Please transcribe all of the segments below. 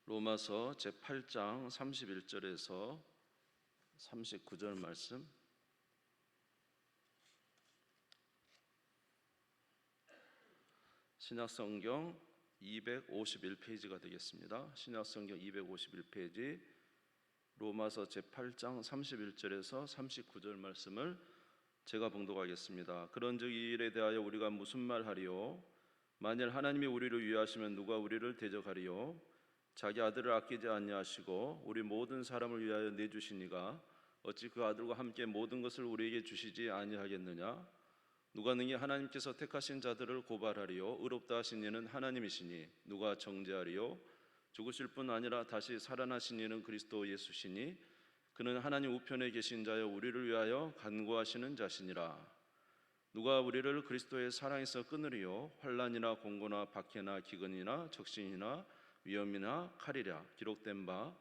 로마서 제8장 31절에서 39절 말씀, 신약성경 251페이지가 되겠습니다. 신약성경 251페이지 로마서 제8장 31절에서 39절 말씀을 제가 봉독하겠습니다. 그런즉 이 일에 대하여 우리가 무슨 말하리요? 만일 하나님이 우리를 위하시면 누가 우리를 대적하리요? 자기 아들을 아끼지 아니하시고 우리 모든 사람을 위하여 내주시니가 어찌 그 아들과 함께 모든 것을 우리에게 주시지 아니하겠느냐? 누가 능히 하나님께서 택하신 자들을 고발하리요? 의롭다 하신 이는 하나님이시니 누가 정죄하리요? 죽으실 뿐 아니라 다시 살아나신 이는 그리스도 예수시니 그는 하나님 우편에 계신 자여 우리를 위하여 간구하시는 자시니라. 누가 우리를 그리스도의 사랑에서 끊으리요? 환난이나 공고나 박해나 기근이나 적신이나 위험이나 칼이랴. 기록된 바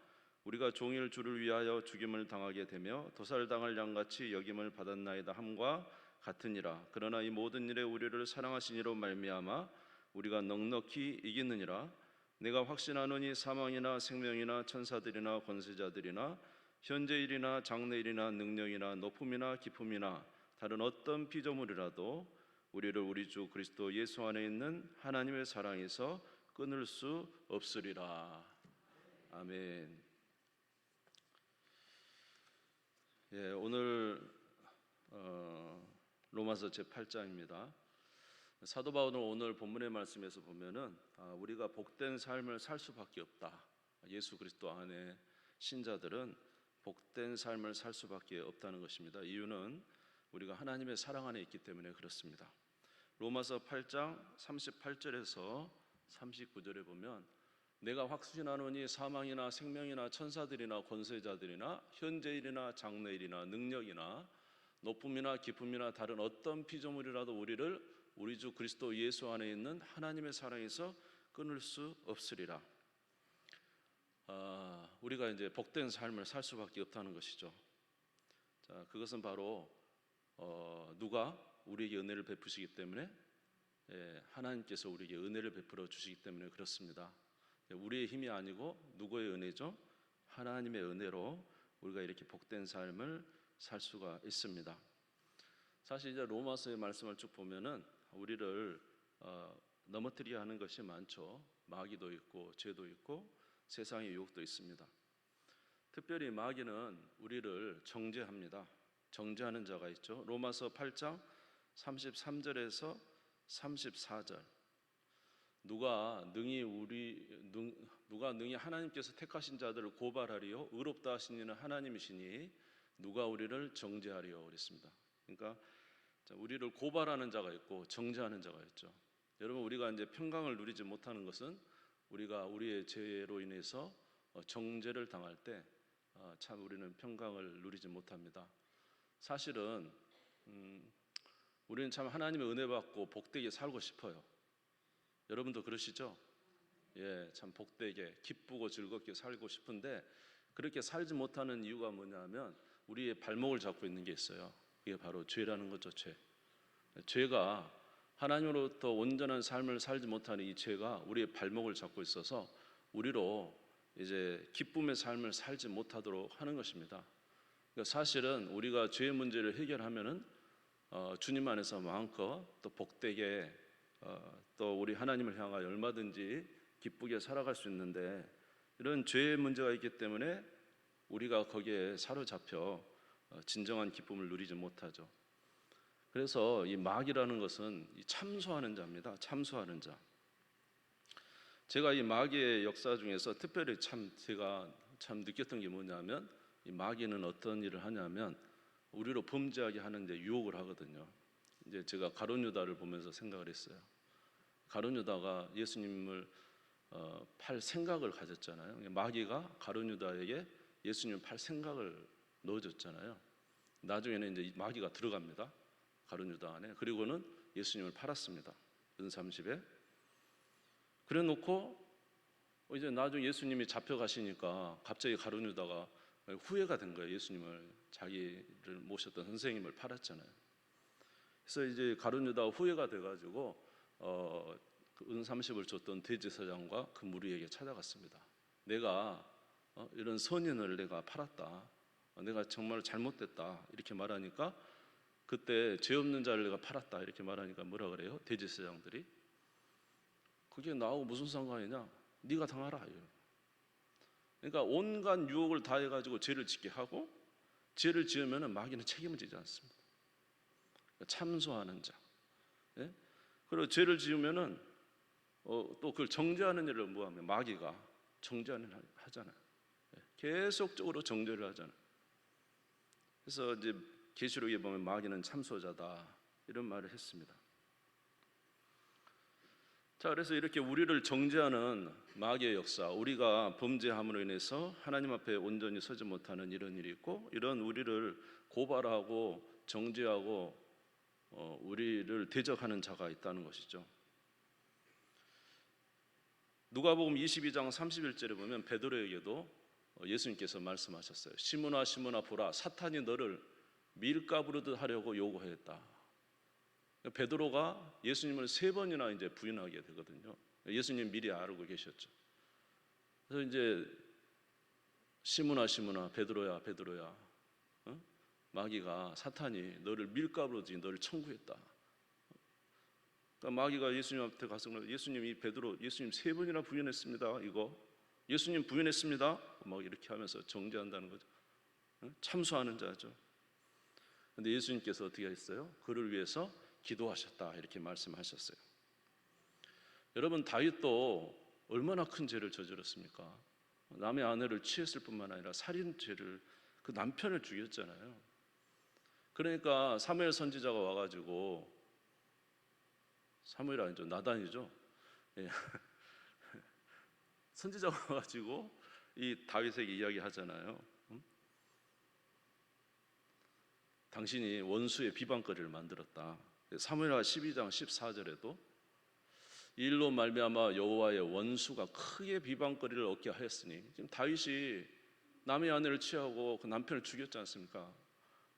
우리가 종일 주를 위하여 죽임을 당하게 되며 도살당할 양같이 여김을 받았나이다 함과 같으니라. 그러나 이 모든 일에 우리를 사랑하신 이로 말미암아 우리가 넉넉히 이기느니라. 내가 확신하노니 사망이나 생명이나 천사들이나 권세자들이나 현재일이나 장래일이나 능력이나 높음이나 깊음이나 다른 어떤 피조물이라도 우리를 우리 주 그리스도 예수 안에 있는 하나님의 사랑에서 끊을 수 없으리라. 아멘. 오늘 로마서 제8장입니다. 사도 바울은 오늘 본문의 말씀에서 보면은 우리가 복된 삶을 살 수밖에 없다. 예수 그리스도 안에 신자들은 복된 삶을 살 수밖에 없다는 것입니다. 이유는 우리가 하나님의 사랑 안에 있기 때문에 그렇습니다. 로마서 8장 38절에서 39절에 보면 내가 확신하노니 사망이나 생명이나 천사들이나 권세자들이나 현재일이나 장래일이나 능력이나 높음이나 깊음이나 다른 어떤 피조물이라도 우리를 우리 주 그리스도 예수 안에 있는 하나님의 사랑에서 끊을 수 없으리라. 우리가 이제 복된 삶을 살 수밖에 없다는 것이죠. 자, 그것은 바로 누가 우리에게 은혜를 베푸시기 때문에, 하나님께서 우리에게 은혜를 베풀어 주시기 때문에 그렇습니다. 우리의 힘이 아니고 누구의 은혜죠? 하나님의 은혜로 우리가 이렇게 복된 삶을 살 수가 있습니다. 사실 이제 로마서의 말씀을 쭉 보면은 우리를 넘어뜨리게 하는 것이 많죠. 마귀도 있고 죄도 있고 세상의 유혹도 있습니다. 특별히 마귀는 우리를 정죄합니다. 정죄하는 자가 있죠. 로마서 8장 33절에서 34절. 누가 능히 하나님께서 택하신 자들을 고발하리요? 의롭다 하신 이는 하나님이시니 누가 우리를 정죄하리요? 그랬습니다. 그러니까 우리를 고발하는 자가 있고 정죄하는 자가 있죠. 여러분, 우리가 이제 평강을 누리지 못하는 것은 우리가 우리의 죄로 인해서 정죄를 당할 때 참 우리는 평강을 누리지 못합니다. 사실은 우리는 참 하나님의 은혜 받고 복되게 살고 싶어요. 여러분도 그러시죠? 참 복되게 기쁘고 즐겁게 살고 싶은데 그렇게 살지 못하는 이유가 뭐냐면 우리의 발목을 잡고 있는 게 있어요. 그게 바로 죄라는 거죠. 죄가 하나님으로부터 온전한 삶을 살지 못하는 이 죄가 우리의 발목을 잡고 있어서 우리로 이제 기쁨의 삶을 살지 못하도록 하는 것입니다. 그러니까 사실은 우리가 죄의 문제를 해결하면은 주님 안에서 마음껏 또 복되게 또 우리 하나님을 향하여 얼마든지 기쁘게 살아갈 수 있는데 이런 죄의 문제가 있기 때문에 우리가 거기에 사로잡혀 진정한 기쁨을 누리지 못하죠. 그래서 이 마귀라는 것은 참소하는 자입니다. 참소하는 자. 제가 이 마귀의 역사 중에서 특별히 제가 느꼈던 게 뭐냐면 이 마귀는 어떤 일을 하냐면 우리로 범죄하게 하는 데 유혹을 하거든요. 이제 제가 가룟 유다를 보면서 생각을 했어요. 가룟 유다가 예수님을 팔 생각을 가졌잖아요. 마귀가 가룟 유다에게 예수님을 팔 생각을 넣어줬잖아요. 나중에는 이제 마귀가 들어갑니다. 가룟 유다 안에. 그리고는 예수님을 팔았습니다. 은30에. 그래 놓고 이제 나중에 예수님이 잡혀가시니까 갑자기 가룟 유다가 후회가 된 거예요. 예수님을, 자기를 모셨던 선생님을 팔았잖아요. 그래서 이제 가룟 유다가 후회가 돼가지고 그 은30을 줬던 대제사장과 그 무리에게 찾아갔습니다. 내가 이런 선인을 내가 팔았다, 내가 정말 잘못됐다 이렇게 말하니까, 그때 죄 없는 자를 내가 팔았다 이렇게 말하니까 뭐라 그래요? 대제사장들이 그게 나하고 무슨 상관이냐? 네가 당하라. 그러니까 온갖 유혹을 다 해가지고 죄를 짓게 하고, 죄를 지으면 마귀는 책임을 지지 않습니다. 그러니까 참소하는 자. 예? 그리고 죄를 지으면은 또 그걸 정죄하는 일을 뭐하면 마귀가 정죄하는 일 하잖아요. 예? 계속적으로 정죄를 하잖아요. 그래서 이제 계시록에 보면 마귀는 참소자다 이런 말을 했습니다. 자, 그래서 이렇게 우리를 정죄하는 마귀의 역사, 우리가 범죄함으로 인해서 하나님 앞에 온전히 서지 못하는 이런 일이 있고, 이런 우리를 고발하고 정죄하고 우리를 대적하는 자가 있다는 것이죠. 누가복음 22장 31절에 보면 베드로에게도 예수님께서 말씀하셨어요. 시몬아 시몬아 보라, 사탄이 너를 밀가부르듯 하려고 요구했다. 베드로가 예수님을 3번이나 이제 부인하게 되거든요. 예수님 미리 알고 계셨죠. 그래서 이제 시몬아 시몬아, 베드로야 베드로야, 마귀가 사탄이 너를 밀가부르듯이 너를 청구했다. 그러니까 마귀가 예수님 앞에 가서 예수님 이 베드로 예수님 3번이나 부인했습니다. 이거 예수님 부인했습니다. 막 이렇게 하면서 정죄한다는 거죠. 참소하는 자죠. 근데 예수님께서 어떻게 했어요? 그를 위해서 기도하셨다 이렇게 말씀하셨어요. 여러분, 다윗도 얼마나 큰 죄를 저질렀습니까? 남의 아내를 취했을 뿐만 아니라 살인죄를, 그 남편을 죽였잖아요. 그러니까 사무엘 선지자가 와가지고, 사무엘 아니죠, 나단이죠. 예. 선지자가 와가지고 이 다윗에게 이야기하잖아요. 당신이 원수의 비방거리를 만들었다. 사무엘하 12장 14절에도 이 일로 말미암아 여호와의 원수가 크게 비방거리를 얻게 하였으니, 지금 다윗이 남의 아내를 취하고 그 남편을 죽였지 않습니까?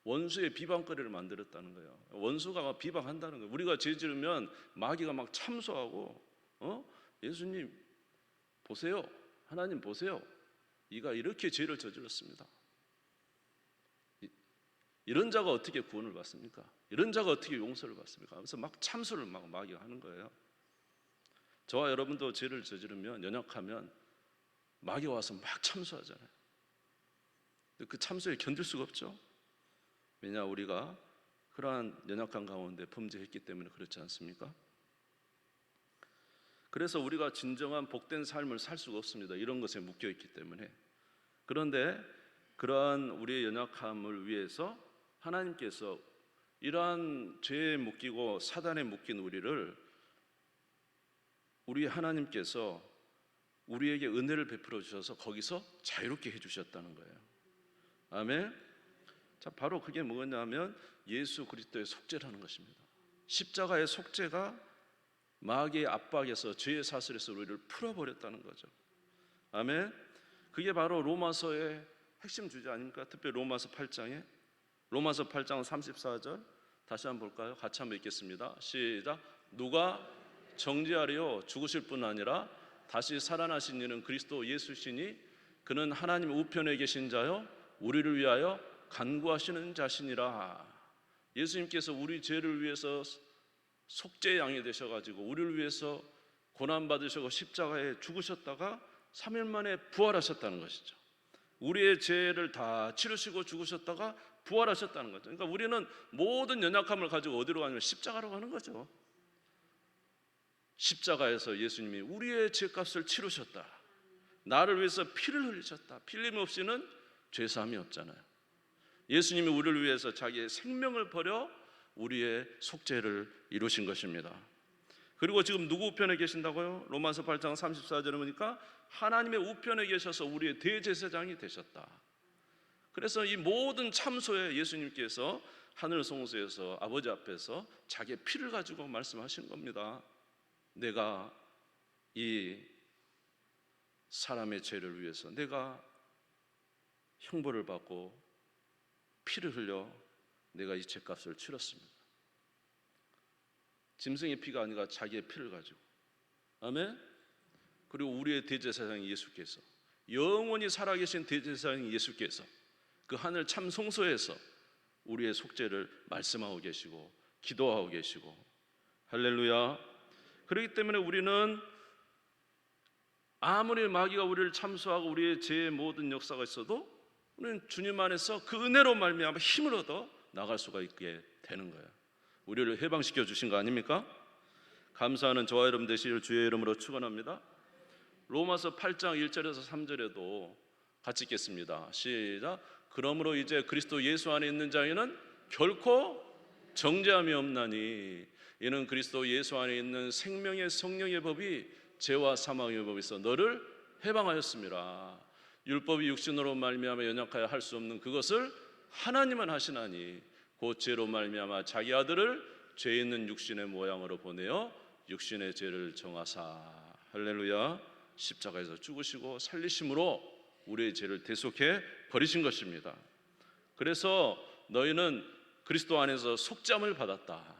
원수의 비방거리를 만들었다는 거예요. 원수가 비방한다는 거예요. 우리가 죄 지으면 마귀가 막 참소하고, 예수님 보세요, 하나님 보세요, 이가 이렇게 죄를 저질렀습니다. 이런 자가 어떻게 구원을 받습니까? 이런 자가 어떻게 용서를 받습니까? 그래서 막 참소를 막 마귀가 하는 거예요. 저와 여러분도 죄를 저지르면, 연약하면 마귀가 와서 막 참소하잖아요. 그 참소에 견딜 수가 없죠. 왜냐, 우리가 그러한 연약한 가운데 범죄했기 때문에 그렇지 않습니까? 그래서 우리가 진정한 복된 삶을 살 수가 없습니다. 이런 것에 묶여있기 때문에. 그런데 그러한 우리의 연약함을 위해서 하나님께서 이러한 죄에 묶이고 사단에 묶인 우리를, 우리 하나님께서 우리에게 은혜를 베풀어 주셔서 거기서 자유롭게 해주셨다는 거예요. 아멘. 자, 바로 그게 뭐냐면 예수 그리스도의 속죄라는 것입니다. 십자가의 속죄가 마귀의 압박에서, 죄의 사슬에서 우리를 풀어버렸다는 거죠. 아멘. 그게 바로 로마서의 핵심 주제 아닙니까? 특별히 로마서 8장 34절 다시 한번 볼까요? 같이 한번 읽겠습니다. 시작. 누가 정죄하리요? 죽으실 뿐 아니라 다시 살아나신 이는 그리스도 예수시니 그는 하나님 우편에 계신 자요 우리를 위하여 간구하시는 자시니라. 예수님께서 우리 죄를 위해서 속죄의 양이 되셔가지고 우리를 위해서 고난받으시고 십자가에 죽으셨다가 3일 만에 부활하셨다는 것이죠. 우리의 죄를 다 치르시고 죽으셨다가 부활하셨다는 거죠. 그러니까 우리는 모든 연약함을 가지고 어디로 가냐면 십자가로 가는 거죠. 십자가에서 예수님이 우리의 죄값을 치르셨다. 나를 위해서 피를 흘리셨다. 피 흘림 없이는 죄사함이 없잖아요. 예수님이 우리를 위해서 자기의 생명을 버려 우리의 속죄를 이루신 것입니다. 그리고 지금 누구 우편에 계신다고요? 로마서 8장 34절에 보니까 하나님의 우편에 계셔서 우리의 대제사장이 되셨다. 그래서 이 모든 참소에 예수님께서 하늘 성소에서 아버지 앞에서 자기의 피를 가지고 말씀하시는 겁니다. 내가 이 사람의 죄를 위해서 내가 형벌을 받고 피를 흘려 내가 이 죄값을 치렀습니다. 짐승의 피가 아니라 자기의 피를 가지고. 아멘. 그리고 우리의 대제사장 예수께서 영원히 살아계신 대제사장 예수께서 그 하늘 참 성소에서 우리의 속죄를 말씀하고 계시고 기도하고 계시고, 할렐루야. 그렇기 때문에 우리는 아무리 마귀가 우리를 참소하고 우리의 죄의 모든 역사가 있어도 우리는 주님 안에서 그 은혜로 말미암아 힘을 얻어 나갈 수가 있게 되는 거예요. 우리를 해방시켜 주신 거 아닙니까? 감사하는 저와 여러분 되시기를 주의 이름으로 축원합니다. 로마서 8장 1절에서 3절에도 같이 읽겠습니다. 시작. 그러므로 이제 그리스도 예수 안에 있는 자에는 결코 정죄함이 없나니 이는 그리스도 예수 안에 있는 생명의 성령의 법이 죄와 사망의 법에서 너를 해방하였습니다. 율법이 육신으로 말미암아 연약하여 할 수 없는 그것을 하나님은 하시나니 곧 죄로 말미암아 자기 아들을 죄 있는 육신의 모양으로 보내어 육신의 죄를 정하사, 할렐루야, 십자가에서 죽으시고 살리심으로 우리의 죄를 대속해 버리신 것입니다. 그래서 너희는 그리스도 안에서 속죄함을 받았다.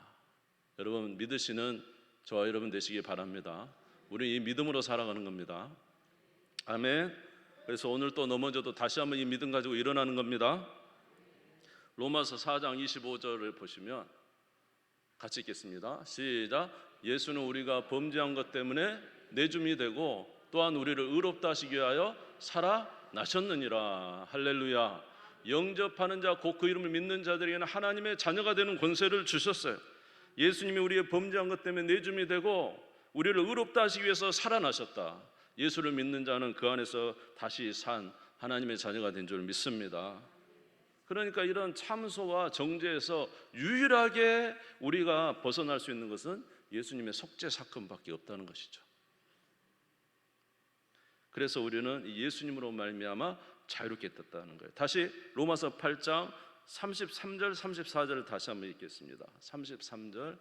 여러분 믿으시는 저와 여러분 되시기 바랍니다. 우리 이 믿음으로 살아가는 겁니다. 아멘. 그래서 오늘 또 넘어져도 다시 한번 이 믿음 가지고 일어나는 겁니다. 로마서 4장 25절을 보시면 같이 읽겠습니다. 시작. 예수는 우리가 범죄한 것 때문에 내줌이 되고 또한 우리를 의롭다 하시기 위하여 살아나셨느니라. 할렐루야. 영접하는 자 곧 그 이름을 믿는 자들에게는 하나님의 자녀가 되는 권세를 주셨어요. 예수님이 우리의 범죄한 것 때문에 내줌이 되고 우리를 의롭다 하시기 위해서 살아나셨다. 예수를 믿는 자는 그 안에서 다시 산 하나님의 자녀가 된 줄 믿습니다. 그러니까 이런 참소와 정죄에서 유일하게 우리가 벗어날 수 있는 것은 예수님의 속죄 사건밖에 없다는 것이죠. 그래서 우리는 예수님으로 말미암아 자유롭게 됐다는 거예요. 다시 로마서 8장 33절 34절을 다시 한번 읽겠습니다. 33절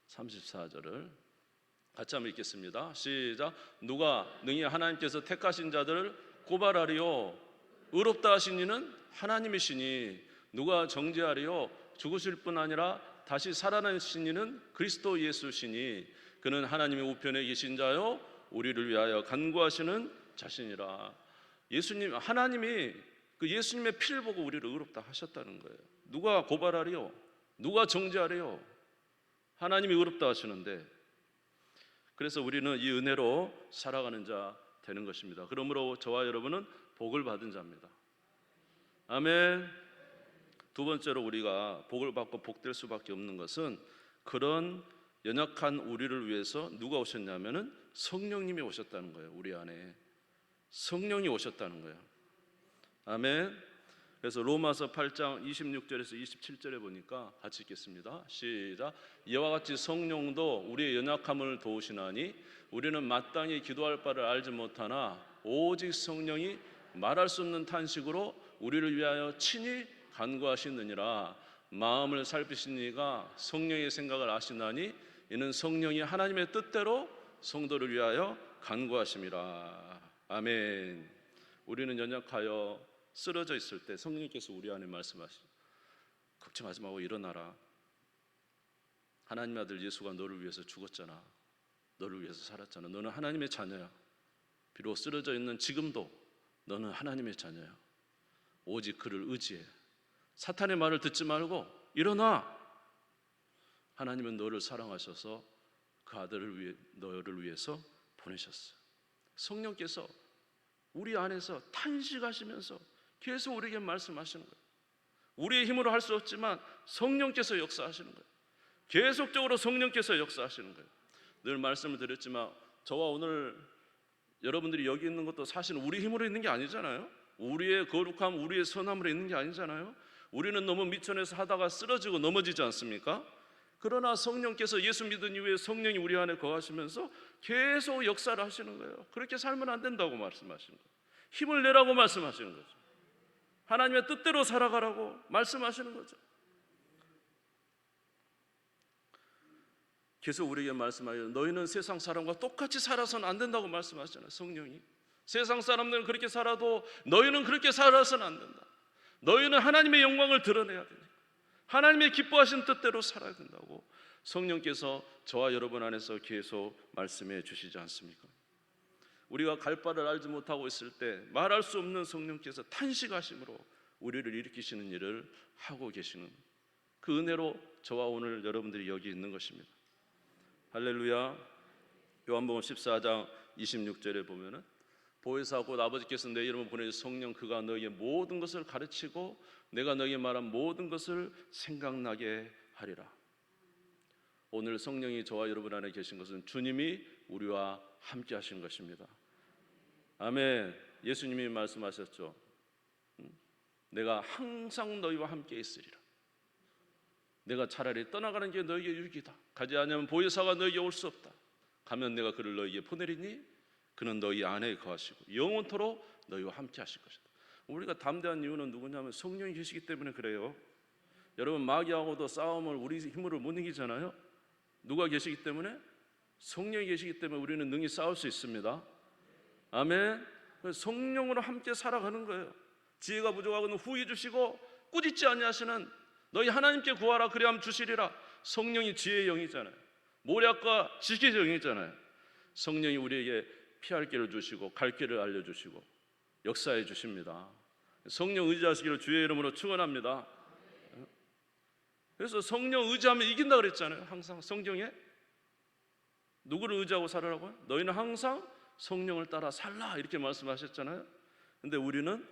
34절을 같이 한번 읽겠습니다. 시작. 누가 능히 하나님께서 택하신 자들을 고발하리요 의롭다 하신 이는 하나님이시니 누가 정죄하리요 죽으실 뿐 아니라 다시 살아나신 이는 그리스도 예수시니 그는 하나님의 우편에 계신 자요 우리를 위하여 간구하시는 자신이라. 예수님, 하나님이 그 예수님의 피를 보고 우리를 의롭다 하셨다는 거예요. 누가 고발하리요? 누가 정죄하리요? 하나님이 의롭다 하시는데, 그래서 우리는 이 은혜로 살아가는 자 되는 것입니다. 그러므로 저와 여러분은 복을 받은 자입니다. 아멘. 두 번째로 우리가 복을 받고 복될 수밖에 없는 것은 그런 연약한 우리를 위해서 누가 오셨냐면은 성령님이 오셨다는 거예요. 우리 안에 성령이 오셨다는 거예요. 아멘. 그래서 로마서 8장 26절에서 27절에 보니까 같이 읽겠습니다. 시작. 이와 같이 성령도 우리의 연약함을 도우시나니 우리는 마땅히 기도할 바를 알지 못하나 오직 성령이 말할 수 없는 탄식으로 우리를 위하여 친히 간구하시느니라. 마음을 살피신 이가 성령의 생각을 아시나니 이는 성령이 하나님의 뜻대로 성도를 위하여 간구하심이라. 아멘. 우리는 연약하여 쓰러져 있을 때 성령께서 우리 안에 말씀하시죠. 걱정하지 말고 일어나라. 하나님의 아들 예수가 너를 위해서 죽었잖아. 너를 위해서 살았잖아. 너는 하나님의 자녀야. 비록 쓰러져 있는 지금도 너는 하나님의 자녀야. 오직 그를 의지해. 사탄의 말을 듣지 말고 일어나. 하나님은 너를 사랑하셔서 그 아들을 위해 너를 위해서 보내셨어요. 성령께서 우리 안에서 탄식하시면서 계속 우리에게 말씀하시는 거예요. 우리의 힘으로 할 수 없지만 성령께서 역사하시는 거예요. 계속적으로 성령께서 역사하시는 거예요. 늘 말씀을 드렸지만 저와 오늘 여러분들이 여기 있는 것도 사실 우리 힘으로 있는 게 아니잖아요. 우리의 거룩함, 우리의 선함으로 있는 게 아니잖아요. 우리는 너무 미천에서 하다가 쓰러지고 넘어지지 않습니까? 그러나 성령께서 예수 믿은 이후에 성령이 우리 안에 거하시면서 계속 역사를 하시는 거예요. 그렇게 살면 안 된다고 말씀하시는 거예요. 힘을 내라고 말씀하시는 거죠. 하나님의 뜻대로 살아가라고 말씀하시는 거죠. 계속 우리에게 말씀하여 너희는 세상 사람과 똑같이 살아서는 안 된다고 말씀하시잖아요. 성령이 세상 사람들은 그렇게 살아도 너희는 그렇게 살아서는 안 된다. 너희는 하나님의 영광을 드러내야 되니까 하나님의 기뻐하신 뜻대로 살아야 된다고 성령께서 저와 여러분 안에서 계속 말씀해 주시지 않습니까? 우리가 갈 바를 알지 못하고 있을 때 말할 수 없는 성령께서 탄식하심으로 우리를 일으키시는 일을 하고 계시는 그 은혜로 저와 오늘 여러분들이 여기 있는 것입니다. 할렐루야. 요한복음 14장 26절에 보면은 보혜사 곧 아버지께서 내 이름을 보내신 성령 그가 너희의 모든 것을 가르치고 내가 너희에게 말한 모든 것을 생각나게 하리라. 오늘 성령이 저와 여러분 안에 계신 것은 주님이 우리와 함께 하신 것입니다. 아멘. 예수님이 말씀하셨죠. 내가 항상 너희와 함께 있으리라. 내가 차라리 떠나가는 게 너희에게 유익이다. 가지 않으면 보혜사가 너희에게 올 수 없다. 가면 내가 그를 너희에게 보내리니 그는 너희 안에 거하시고 영원토록 너희와 함께 하실 것이다. 우리가 담대한 이유는 누구냐면 성령이 계시기 때문에 그래요. 여러분 마귀하고도 싸움을 우리 힘으로 못 이기잖아요. 누가 계시기 때문에? 성령이 계시기 때문에 우리는 능히 싸울 수 있습니다. 아멘. 성령으로 함께 살아가는 거예요. 지혜가 부족하고는 후히 주시고 꾸짖지 아니하시는 너희 하나님께 구하라 그리하면 주시리라. 성령이 지혜의 영이잖아요. 모략과 지식의 영이잖아요. 성령이 우리에게 피할 길을 주시고 갈 길을 알려주시고 역사해 주십니다. 성령 의지하시기를 주의 이름으로 축원합니다. 그래서 성령 의지하면 이긴다 그랬잖아요. 항상 성경에 누구를 의지하고 살으라고요? 너희는 항상 성령을 따라 살라 이렇게 말씀하셨잖아요. 근데 우리는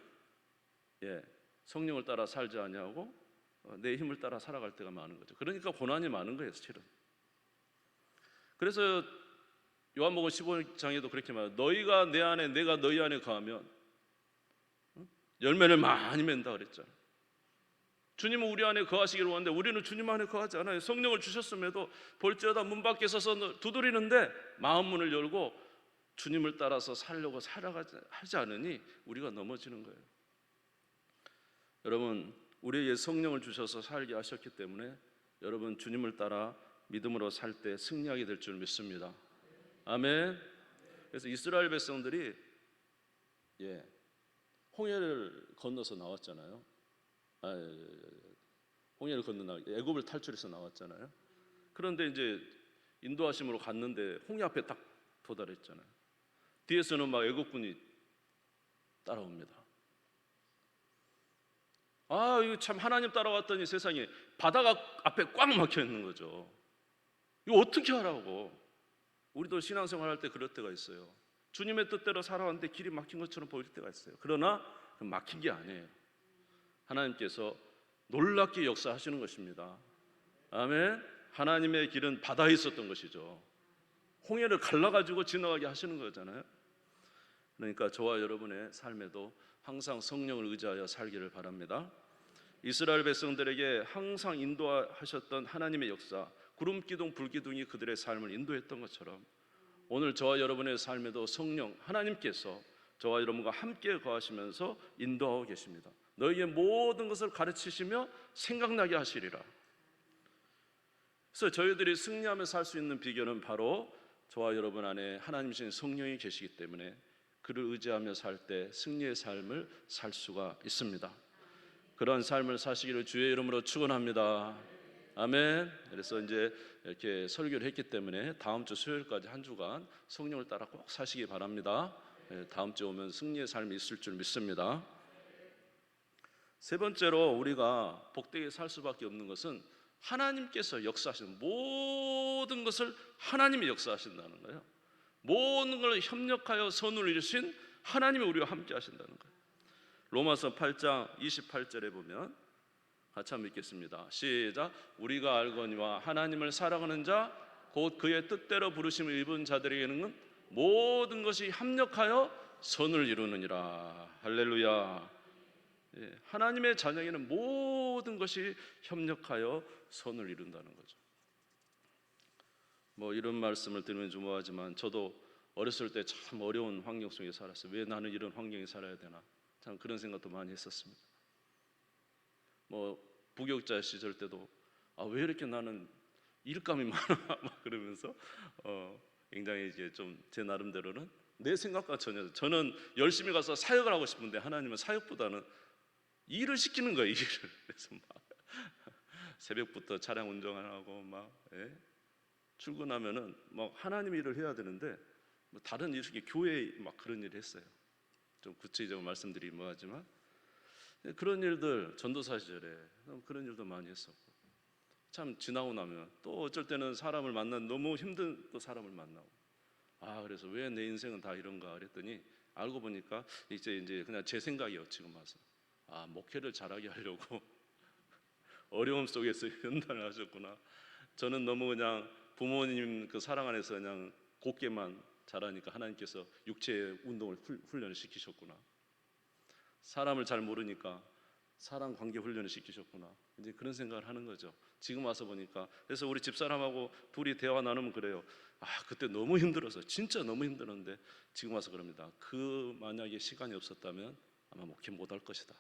성령을 따라 살지 아니하고 내 힘을 따라 살아갈 때가 많은 거죠. 그러니까 고난이 많은 거예요, 실은. 그래서 요한복음 15장에도 그렇게 말해요. 너희가 내 안에 내가 너희 안에 거하면 열매를 많이 맺는다 그랬잖아요. 주님은 우리 안에 거하시기를 원하는데 우리는 주님 안에 거하지 않아요. 성령을 주셨음에도 볼지어다 문 밖에 서서 두드리는데 마음 문을 열고 주님을 따라서 살려고 하지 않으니 우리가 넘어지는 거예요. 여러분 우리에게 성령을 주셔서 살게 하셨기 때문에 여러분 주님을 따라 믿음으로 살 때 승리하게 될 줄 믿습니다. 아멘. 그래서 이스라엘 백성들이 홍해를 건너서 나왔잖아요. 홍해를 건너 애굽을 탈출해서 나왔잖아요. 그런데 이제 인도하심으로 갔는데 홍해 앞에 딱 도달했잖아요. 뒤에서는 막 애굽군이 따라옵니다. 이거 참 하나님 따라왔더니 세상에 바다가 앞에 꽉 막혀 있는 거죠. 이거 어떻게 하라고? 우리도 신앙생활 할 때 그럴 때가 있어요. 주님의 뜻대로 살아왔는데 길이 막힌 것처럼 보일 때가 있어요. 그러나 막힌 게 아니에요. 하나님께서 놀랍게 역사하시는 것입니다. 아멘. 하나님의 길은 바다에 있었던 것이죠. 홍해를 갈라가지고 지나가게 하시는 거잖아요. 그러니까 저와 여러분의 삶에도 항상 성령을 의지하여 살기를 바랍니다. 이스라엘 백성들에게 항상 인도하셨던 하나님의 역사, 구름 기둥 불 기둥이 그들의 삶을 인도했던 것처럼 오늘 저와 여러분의 삶에도 성령 하나님께서 저와 여러분과 함께 거하시면서 인도하고 계십니다. 너희의 모든 것을 가르치시며 생각나게 하시리라. 그래서 저희들이 승리하며 살 수 있는 비결은 바로 저와 여러분 안에 하나님이신 성령이 계시기 때문에 그를 의지하며 살 때 승리의 삶을 살 수가 있습니다. 그런 삶을 사시기를 주의 이름으로 축원합니다. 아멘. 그래서 이제 이렇게 설교를 했기 때문에 다음 주 수요일까지 한 주간 성령을 따라 꼭 사시기 바랍니다. 다음 주에 오면 승리의 삶이 있을 줄 믿습니다. 세 번째로 우리가 복되게 살 수밖에 없는 것은 하나님께서 역사하시는 모든 것을 하나님이 역사하신다는 거예요. 모든 걸 협력하여 선을 이루신 하나님이 우리와 함께 하신다는 거예요. 로마서 8장 28절에 보면 같이 한번 읽겠습니다. 시작. 우리가 알거니와 하나님을 사랑하는 자 곧 그의 뜻대로 부르심을 입은 자들에게는 모든 것이 협력하여 선을 이루느니라. 할렐루야. 하나님의 자녀에게는 모든 것이 협력하여 선을 이룬다는 거죠. 뭐 이런 말씀을 들으면 좀 뭐하지만 저도 어렸을 때 참 어려운 환경 속에 살았어요. 왜 나는 이런 환경에 살아야 되나? 참 그런 생각도 많이 했었습니다. 뭐 부교육자 시절 때도 왜 이렇게 나는 일감이 많아 막 그러면서 굉장히 이제 좀 제 나름대로는 내 생각과 전혀 저는 열심히 가서 사역을 하고 싶은데 하나님은 사역보다는 일을 시키는 거예요. 일을. 그래서 막 새벽부터 차량 운전하고 막 출근하면은 막 하나님 일을 해야 되는데 뭐 다른 이렇게 교회에 막 그런 일을 했어요. 좀 구체적으로 말씀드리기 뭐하지만 그런 일들 전도사 시절에 그런 일도 많이 했었고, 참 지나고 나면 또 어쩔 때는 사람을 만난 너무 힘든 또 사람을 만나고, 그래서 왜 내 인생은 다 이런가 그랬더니 알고 보니까 이제 그냥 제 생각이에요. 지금 와서 목회를 잘하게 하려고 어려움 속에서 연단을 하셨구나. 저는 너무 그냥 부모님 그 사랑 안에서 그냥 곱게만 자라니까 하나님께서 육체의 운동을 훈련을 시키셨구나. 사람을 잘 모르니까 사람 관계 훈련을 시키셨구나. 이제 그런 생각을 하는 거죠. 지금 와서 보니까. 그래서 우리 집사람하고 둘이 대화 나누면 그래요. 그때 너무 힘들어서, 진짜 너무 힘들었는데 지금 와서 그럽니다. 그 만약에 시간이 없었다면 아마 목회 못할 것이다.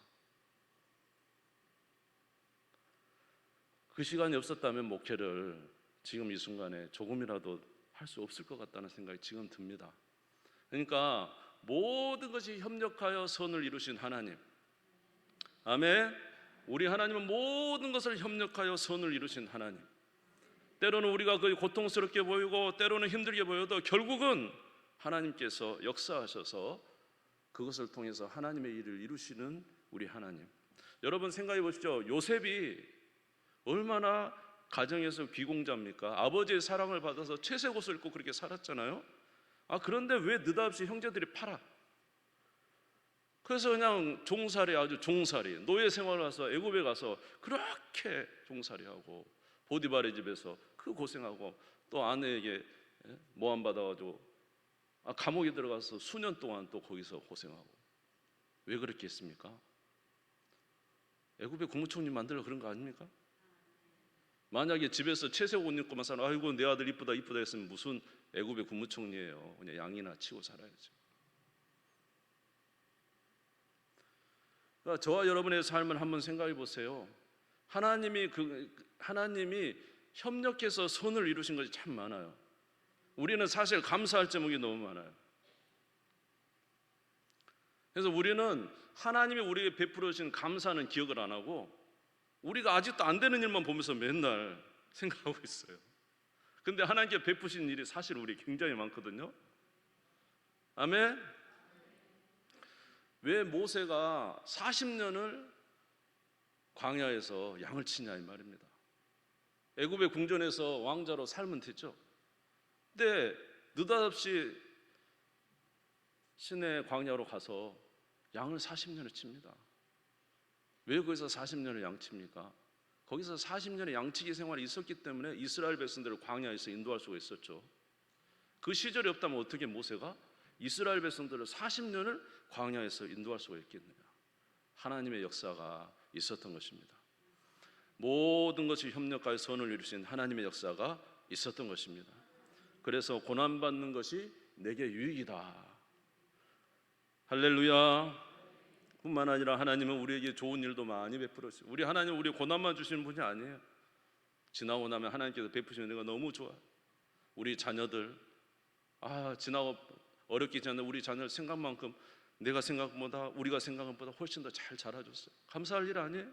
그 시간이 없었다면 목회를 지금 이 순간에 조금이라도 할 수 없을 것 같다는 생각이 지금 듭니다. 그러니까 모든 것이 협력하여 선을 이루신 하나님, 아멘. 우리 하나님은 모든 것을 협력하여 선을 이루신 하나님. 때로는 우리가 그 고통스럽게 보이고 때로는 힘들게 보여도 결국은 하나님께서 역사하셔서 그것을 통해서 하나님의 일을 이루시는 우리 하나님. 여러분 생각해 보시죠. 요셉이 얼마나 가정에서 귀공자입니까? 아버지의 사랑을 받아서 채색 옷을 입고 그렇게 살았잖아요. 그런데 왜 느닷없이 형제들이 팔아? 그래서 그냥 종살이, 아주 종살이, 노예 생활을 해서 애굽에 가서 그렇게 종살이하고 보디발의 집에서 그 고생하고 또 아내에게 모함 받아가지고 감옥에 들어가서 수년 동안 또 거기서 고생하고. 왜 그렇게 했습니까? 애굽의 국무총리 만들려 그런 거 아닙니까? 만약에 집에서 채색 옷 입고만 살아, 아이고 내 아들 이쁘다 이쁘다 했으면 무슨 애굽의 국무총리예요. 그냥 양이나 치고 살아야죠. 그러니까 저와 여러분의 삶을 한번 생각해 보세요. 하나님이 협력해서 선을 이루신 것이 참 많아요. 우리는 사실 감사할 제목이 너무 많아요. 그래서 우리는 하나님이 우리에게 베풀어 주신 감사는 기억을 안 하고 우리가 아직도 안 되는 일만 보면서 맨날 생각하고 있어요. 근데 하나님께 베푸신 일이 사실 우리 굉장히 많거든요. 아멘. 왜 모세가 40년을 광야에서 양을 치냐 이 말입니다. 애굽의 궁전에서 왕자로 살면 됐죠. 근데 느닷없이 시내 광야로 가서 양을 40년을 칩니다. 왜 거기서 40년을 양칩니까? 거기서 40년의 양치기 생활이 있었기 때문에 이스라엘 백성들을 광야에서 인도할 수가 있었죠. 그 시절이 없다면 어떻게 모세가 이스라엘 백성들을 40년을 광야에서 인도할 수가 있겠느냐? 하나님의 역사가 있었던 것입니다. 모든 것이 협력하여 선을 이루신 하나님의 역사가 있었던 것입니다. 그래서 고난받는 것이 내게 유익이다. 할렐루야. 뿐만 아니라 하나님은 우리에게 좋은 일도 많이 베풀었어요. 우리 하나님 우리 고난만 주시는 분이 아니에요. 지나고 나면 하나님께서 베푸시는 내가 너무 좋아요. 우리 자녀들 지나고 어렵기 전에 우리 자녀를 생각만큼 내가 생각보다 우리가 생각한 것보다 훨씬 더 잘 자라줬어요. 감사할 일 아니에요?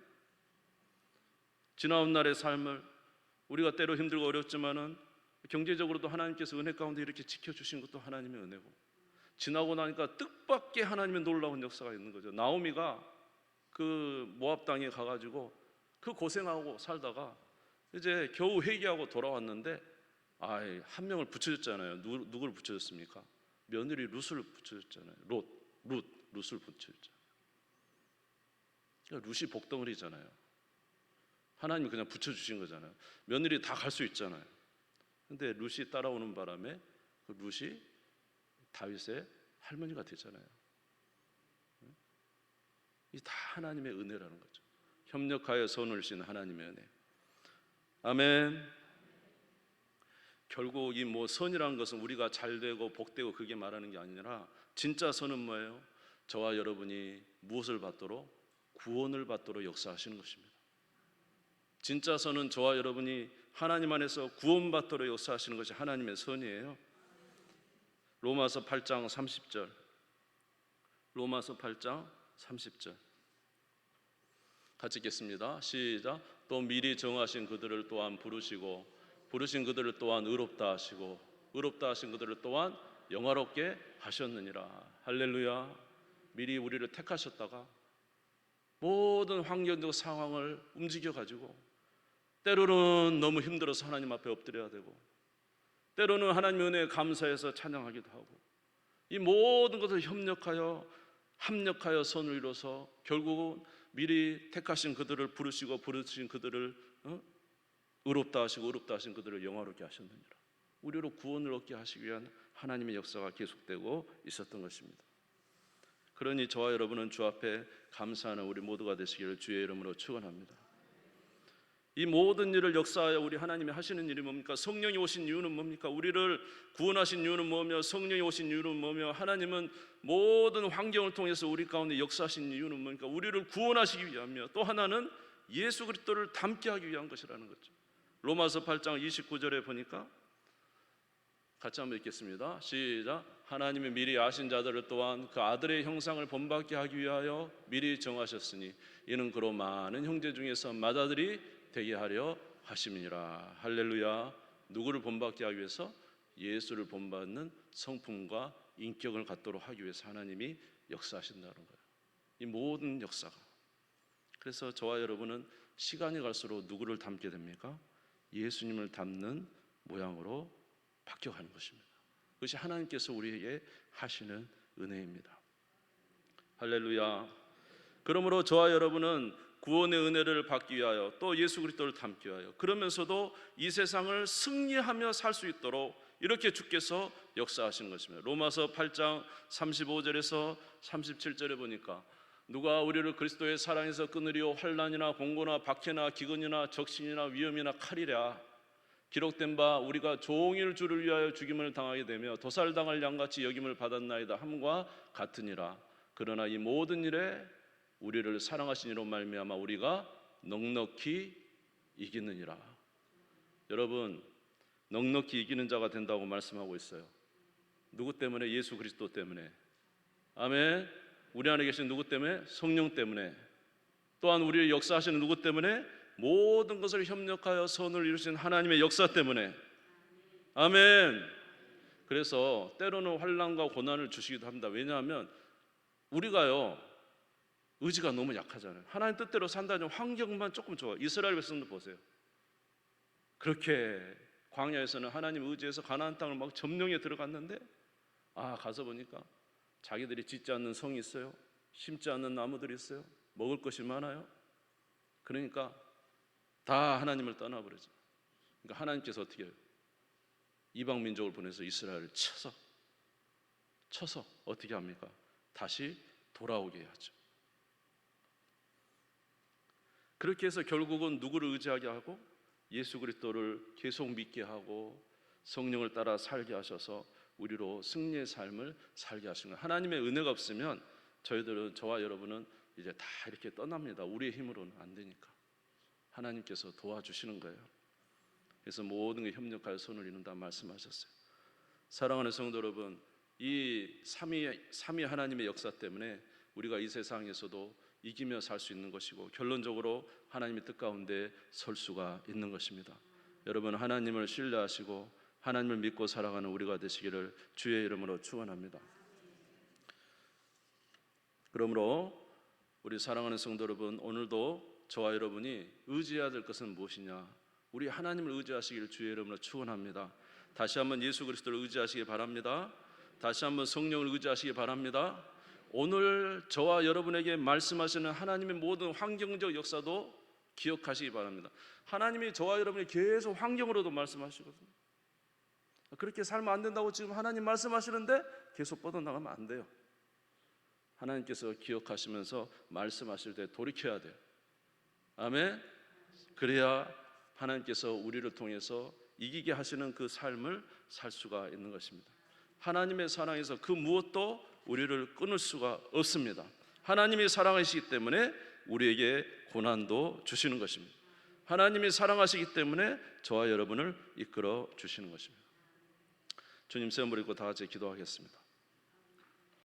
지나온 날의 삶을 우리가 때로 힘들고 어렵지만은 경제적으로도 하나님께서 은혜 가운데 이렇게 지켜주신 것도 하나님의 은혜고, 지나고 나니까 뜻밖의 하나님의 놀라운 역사가 있는 거죠. 나오미가 그 모압 땅에 가가지고 그 고생하고 살다가 이제 겨우 회개하고 돌아왔는데 한 명을 붙여줬잖아요. 누구를 붙여줬습니까? 며느리 룻을 붙여줬잖아요. 룻을 붙여줬잖아요. 그러니까 룻이 복덩어리잖아요. 하나님이 그냥 붙여주신 거잖아요. 며느리 다 갈 수 있잖아요. 근데 룻이 따라오는 바람에 그 룻이 다윗의 할머니가 됐잖아요. 이 다 하나님의 은혜라는 거죠. 협력하여 선을 신 하나님의 은혜. 아멘. 결국 이 선이라는 것은 우리가 잘되고 복되고 그게 말하는 게 아니라 진짜 선은 뭐예요? 저와 여러분이 무엇을 받도록? 구원을 받도록 역사하시는 것입니다. 진짜 선은 저와 여러분이 하나님 안에서 구원받도록 역사하시는 것이 하나님의 선이에요. 로마서 8장 30절. 로마서 8장 30절. 같이 읽겠습니다. 시작. 또 미리 정하신 그들을 또한 부르시고 부르신 그들을 또한 의롭다 하시고 의롭다 하신 그들을 또한 영화롭게 하셨느니라. 할렐루야. 미리 우리를 택하셨다가 모든 환경적 상황을 움직여 가지고 때로는 너무 힘들어서 하나님 앞에 엎드려야 되고, 때로는 하나님의 은혜에 감사해서 찬양하기도 하고, 이 모든 것을 합력하여 선을 이뤄서 결국은 미리 택하신 그들을 부르신 그들을 의롭다 하신 그들을 영화롭게 하셨느니라. 우리로 구원을 얻게 하시기 위한 하나님의 역사가 계속되고 있었던 것입니다. 그러니 저와 여러분은 주 앞에 감사하는 우리 모두가 되시기를 주의 이름으로 축원합니다. 이 모든 일을 역사하여 우리 하나님이 하시는 일이 뭡니까? 성령이 오신 이유는 뭡니까? 우리를 구원하신 이유는 뭐며, 성령이 오신 이유는 뭐며, 하나님은 모든 환경을 통해서 우리 가운데 역사하신 이유는 뭡니까? 우리를 구원하시기 위하며, 또 하나는 예수 그리스도를 닮게 하기 위한 것이라는 거죠. 로마서 8장 29절에 보니까 같이 한번 읽겠습니다. 시작. 하나님이 미리 아신 자들을 또한 그 아들의 형상을 본받게 하기 위하여 미리 정하셨으니 이는 그로 많은 형제 중에서 맏아들이 되게 하려 하심이니라. 할렐루야. 누구를 본받게 하기 위해서? 예수를 본받는 성품과 인격을 갖도록 하기 위해서 하나님이 역사하신다는 거예요. 이 모든 역사가. 그래서 저와 여러분은 시간이 갈수록 누구를 닮게 됩니까? 예수님을 닮는 모양으로 바뀌어가는 것입니다. 그것이 하나님께서 우리에게 하시는 은혜입니다. 할렐루야. 그러므로 저와 여러분은 구원의 은혜를 받기 위하여, 또 예수 그리스도를 닮기 위하여, 그러면서도 이 세상을 승리하며 살 수 있도록 이렇게 주께서 역사하신 것입니다. 로마서 8장 35절에서 37절에 보니까 누가 우리를 그리스도의 사랑에서 끊으리요 환난이나 공고나 박해나 기근이나 적신이나 위험이나 칼이랴. 기록된 바 우리가 종일 주를 위하여 죽임을 당하게 되며 도살당할 양같이 여김을 받았나이다 함과 같으니라. 그러나 이 모든 일에 우리를 사랑하신 이로 말미암아 우리가 넉넉히 이기느니라. 여러분, 넉넉히 이기는 자가 된다고 말씀하고 있어요. 누구 때문에? 예수 그리스도 때문에. 아멘. 우리 안에 계신 누구 때문에? 성령 때문에. 또한 우리를 역사하시는 누구 때문에? 모든 것을 협력하여 선을 이루신 하나님의 역사 때문에. 아멘. 그래서 때로는 환난과 고난을 주시기도 합니다. 왜냐하면 우리가요 의지가 너무 약하잖아요. 하나님 뜻대로 산다는 환경만 조금 좋아요. 이스라엘 백성들 보세요. 그렇게 광야에서는 하나님 의지해서 가나안 땅을 막 점령해 들어갔는데, 가서 보니까 자기들이 짓지 않는 성이 있어요. 심지 않는 나무들이 있어요. 먹을 것이 많아요. 그러니까 다 하나님을 떠나버리죠. 그러니까 하나님께서 어떻게 해요? 이방 민족을 보내서 이스라엘을 쳐서 어떻게 합니까? 다시 돌아오게 해야죠. 그렇게 해서 결국은 누구를 의지하게 하고? 예수 그리스도를 계속 믿게 하고 성령을 따라 살게 하셔서 우리로 승리의 삶을 살게 하시는 거예요. 하나님의 은혜가 없으면 저와 여러분은 이제 다 이렇게 떠납니다. 우리의 힘으로는 안 되니까 하나님께서 도와주시는 거예요. 그래서 모든 게 협력하여 손을 이룬다 말씀하셨어요. 사랑하는 성도 여러분, 이 삼위 하나님의 역사 때문에 우리가 이 세상에서도 이기며 살 수 있는 것이고, 결론적으로 하나님의 뜻 가운데 설 수가 있는 것입니다. 여러분, 하나님을 신뢰하시고 하나님을 믿고 살아가는 우리가 되시기를 주의 이름으로 축원합니다. 그러므로 우리 사랑하는 성도 여러분, 오늘도 저와 여러분이 의지해야 될 것은 무엇이냐? 우리 하나님을 의지하시기를 주의 이름으로 축원합니다. 다시 한번 예수 그리스도를 의지하시기 바랍니다. 다시 한번 성령을 의지하시기 바랍니다. 오늘 저와 여러분에게 말씀하시는 하나님의 모든 환경적 역사도 기억하시기 바랍니다. 하나님이 저와 여러분에게 계속 환경으로도 말씀하시거든요. 그렇게 살면 안 된다고 지금 하나님 말씀하시는데 계속 뻗어나가면 안 돼요. 하나님께서 기억하시면서 말씀하실 때 돌이켜야 돼요. 아멘. 그래야 하나님께서 우리를 통해서 이기게 하시는 그 삶을 살 수가 있는 것입니다. 하나님의 사랑에서 그 무엇도 우리를 끊을 수가 없습니다. 하나님이 사랑하시기 때문에 우리에게 고난도 주시는 것입니다. 하나님이 사랑하시기 때문에 저와 여러분을 이끌어 주시는 것입니다. 주님, 세움 부리고 다 같이 기도하겠습니다.